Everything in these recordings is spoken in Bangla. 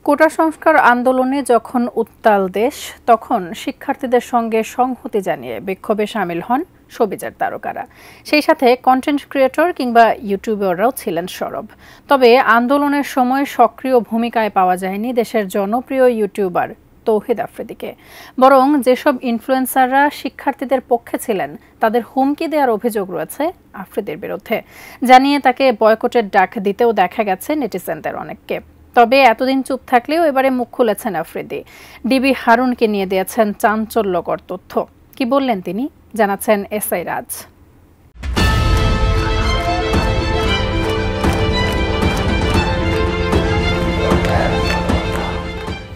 কোটা সংস্কার আন্দোলনে যখন উত্তাল দেশ, তখন শিক্ষার্থীদের সঙ্গে সংহতি জানিয়ে বিক্ষোভে শামিল হন শোবিজের তারকারা। সেই সাথে কন্টেন্ট ক্রিয়েটর কিংবা ইউটিউবাররাও ছিলেন সরব। তবে আন্দোলনের সময় সক্রিয় ভূমিকায় পাওয়া যায়নি দেশের জনপ্রিয় ইউটিউবার তৌহিদ আফ্রিদিকে। বরং যেসব ইনফ্লুয়েন্সাররা শিক্ষার্থীদের পক্ষে ছিলেন, তাদের হুমকি দেওয়ার অভিযোগ রয়েছে আফ্রিদির বিরুদ্ধে। জানিয়ে তাকে বয়কটের ডাক দিতেও দেখা গেছে নেটিজেনদের অনেককে। তবে এতদিন চুপ থাকলেও এবারে মুখ খুলেছেন আফ্রিদি। ডিবি হারুনকে নিয়ে দিয়েছেন চাঞ্চল্যকর তথ্য। কি বললেন তিনি, জানাচ্ছেন এসআই রাজ।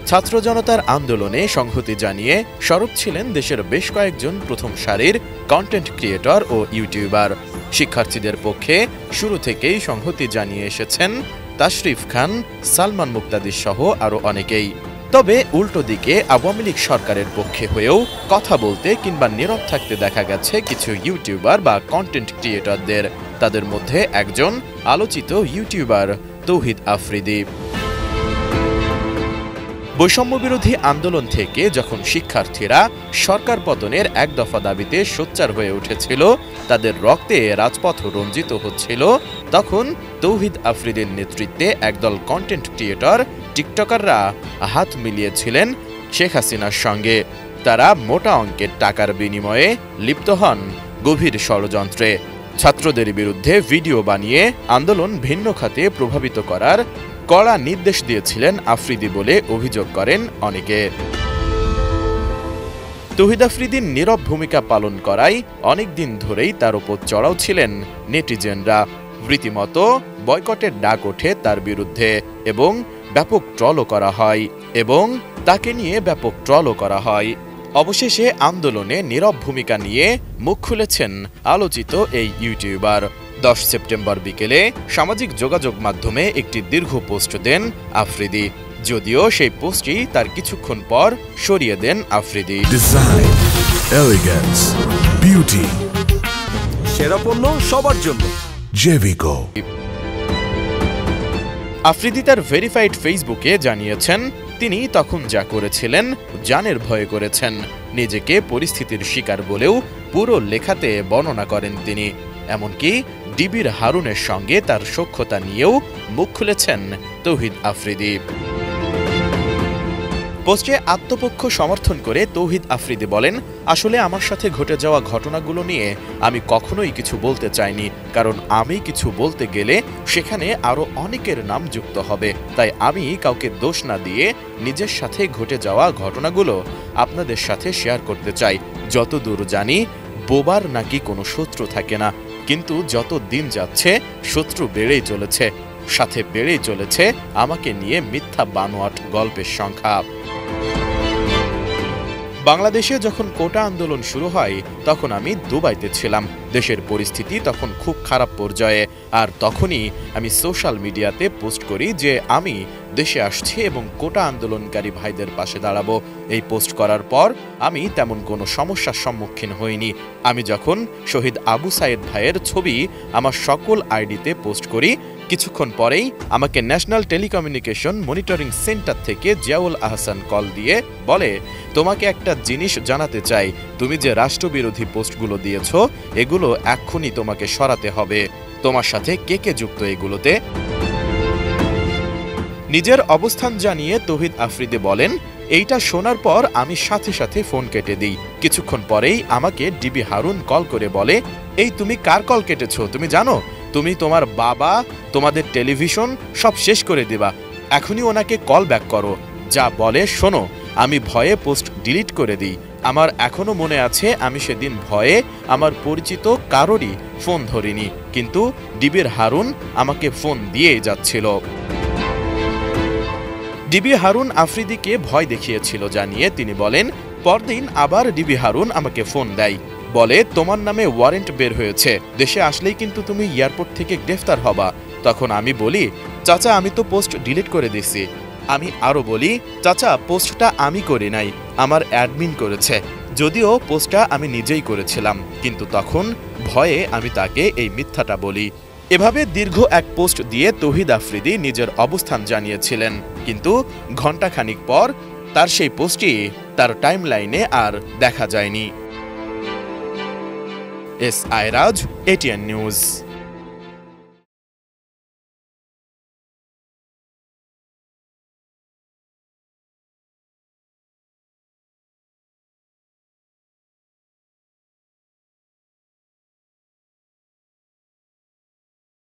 ছাত্র জনতার আন্দোলনে সংহতি জানিয়ে সরব ছিলেন দেশের বেশ কয়েকজন প্রথম সারির কন্টেন্ট ক্রিয়েটর ও ইউটিউবার। শিক্ষার্থীদের পক্ষে শুরু থেকেই সংহতি জানিয়ে এসেছেন তাশরিফ খান, সালমান মুক্তাদি সহ আরও অনেকেই। তবে উল্টো দিকে আওয়ামী লীগ সরকারের পক্ষে হয়েও কথা বলতে কিংবা নীরব থাকতে দেখা গেছে কিছু ইউটিউবার বা কন্টেন্ট ক্রিয়েটরদের। তাদের মধ্যে একজন আলোচিত ইউটিউবার তৌহিদ আফ্রিদি। বৈষম্যবিরোধী আন্দোলন থেকে যখন শিক্ষার্থীরা সরকার পতনের এক দফা দাবিতে সোচ্চার হয়ে উঠেছিল, তাদের রক্তে রাজপথ রঞ্জিত হচ্ছিল, তখন তৌহিদ আফ্রিদির নেতৃত্বে একদল কন্টেন্ট ক্রিয়েটর, টিকটকাররা হাত মিলিয়েছিলেন শেখ হাসিনার সঙ্গে। তারা মোটা অঙ্কের টাকার বিনিময়ে লিপ্ত হন গভীর ষড়যন্ত্রে। ছাত্রদের বিরুদ্ধে ভিডিও বানিয়ে আন্দোলন ভিন্ন খাতে প্রভাবিত করার কড়া নির্দেশ দিয়েছিলেন আফ্রিদি বলে অভিযোগ করেন অনেকে। তৌহিদ আফ্রিদির নীরব ভূমিকা পালন করায় অনেকদিন ধরেই তার উপর চড়াও ছিলেন নেটিজেনরা। রীতিমতো বয়কটের ডাক ওঠে তার বিরুদ্ধে এবং ব্যাপক ট্রলও করা হয়। অবশেষে আন্দোলনে নীরব ভূমিকা নিয়ে মুখ খুলেছেন আলোচিত এই ইউটিউবার। 10 সেপ্টেম্বর বিকেলে সামাজিক যোগাযোগ মাধ্যমে একটি দীর্ঘ পোস্ট দেন আফ্রিদি। যদিও সেই পোস্টটি তার কিছুক্ষণ পর সরিয়ে দেন আফ্রিদি। ডিজাইন, এলিগেন্স, বিউটি, সেরা পণ্য সবার জন্য জেভিকো। আফ্রিদি তার ভেরিফাইড ফেসবুকে জানিয়েছেন, তিনি তখন যা করেছিলেন জানের ভয়ে করেছেন। নিজেকে পরিস্থিতির শিকার বলেও পুরো লেখাতে বর্ণনা করেন তিনি। এমনকি ডিবির হারুনের সঙ্গে তার সখ্যতা নিয়েও মুখ খুলেছেন তৌহিদ আফ্রিদি। পোস্টে আত্মপক্ষ সমর্থন করে তৌহিদ আফ্রিদি বলেন, আসলে আমার সাথে ঘটে যাওয়া ঘটনাগুলো নিয়ে আমি কখনোই কিছু বলতে চাইনি, কারণ আমি কিছু বলতে গেলে সেখানে আরও অনেকের নাম যুক্ত হবে। তাই আমি কাউকে দোষ না দিয়ে নিজের সাথে ঘটে যাওয়া ঘটনাগুলো আপনাদের সাথে শেয়ার করতে চাই। যতদূর জানি বোবার নাকি কোনো শত্রু থাকে না, কিন্তু যত দিন যাচ্ছে শত্রু বেড়েই চলেছে, সাথে বেড়েই চলেছে আমাকে নিয়ে মিথ্যা বানোয়াট গল্পের সংখ্যা। বাংলাদেশে যখন কোটা আন্দোলন শুরু হয়, তখন আমি দুবাইতে ছিলাম। দেশের পরিস্থিতি তখন খুব খারাপ পর্যায়ে। আর তখনই আমি সোশ্যাল মিডিয়াতে পোস্ট করি যে আমি দেশে আসছি এবং কোটা আন্দোলনকারী ভাইদের পাশে দাঁড়াবো। এই পোস্ট করার পর আমি তেমন কোনো সমস্যার সম্মুখীন হইনি। আমি যখন শহীদ আবু সাইদ ভাইয়ের ছবি আমার সকল আইডিতে পোস্ট করি, কিছুক্ষণ পরেই আমাকে ন্যাশনাল টেলিকমিউনিকেশন মনিটরিং সেন্টার থেকে জিয়াউল আহসান কল দিয়ে বলে, তোমাকে একটা জিনিস জানাতে চাই, তুমি যে রাষ্ট্রবিরোধী পোস্টগুলো দিয়েছ এগুলো এক্ষুনি তোমাকে সরাতে হবে। তোমার সাথে কে কে যুক্ত এগুলোতে? নিজের অবস্থান জানিয়ে তৌহিদ আফ্রিদি বলেন, এইটা শোনার পর আমি সাথে সাথে ফোন কেটে দিই। কিছুক্ষণ পরেই আমাকে ডিবি হারুন কল করে বলে, এই তুমি কার কল কেটেছো তুমি জানো? তুমি তোমার বাবা, তোমাদের টেলিভিশন সব শেষ করে দিবা। এখনই ওনাকে কল ব্যাক করো। যা বলে শোনো। আমি ভয়ে পোস্ট ডিলিট করে দিই। আমার এখনো মনে আছে আমি সেদিন ভয়ে আমার পরিচিত কারোরই ফোন ধরিনি, কিন্তু ডিবির হারুন আমাকে ফোন দিয়ে যাচ্ছিল। ডিবি হারুন আফ্রিদিকে ভয় দেখিয়েছিল জানিয়ে তিনি বলেন, পরদিন আবার ডিবি হারুন আমাকে ফোন দেয়, বলে তোমার নামে ওয়ারেন্ট বের হয়েছে, দেশে আসলেই কিন্তু তুমি এয়ারপোর্ট থেকে গ্রেফতার হবা। তখন আমি বলি, চাচা আমি তো পোস্ট ডিলিট করে দিছি। আমি আরও বলি, চাচা পোস্টটা আমি করি নাই, আমার অ্যাডমিন করেছে, যদিও পোস্টটা আমি নিজেই করেছিলাম, কিন্তু তখন ভয়ে আমি তাকে এই মিথ্যাটা বলি। এভাবে দীর্ঘ এক পোস্ট দিয়ে তৌহিদ আফ্রিদি নিজের অবস্থান জানিয়েছিলেন, কিন্তু ঘণ্টাখানিক পর তার সেই পোস্টটি তার টাইমলাইনে আর দেখা যায়নি। S Airaj, ATN news.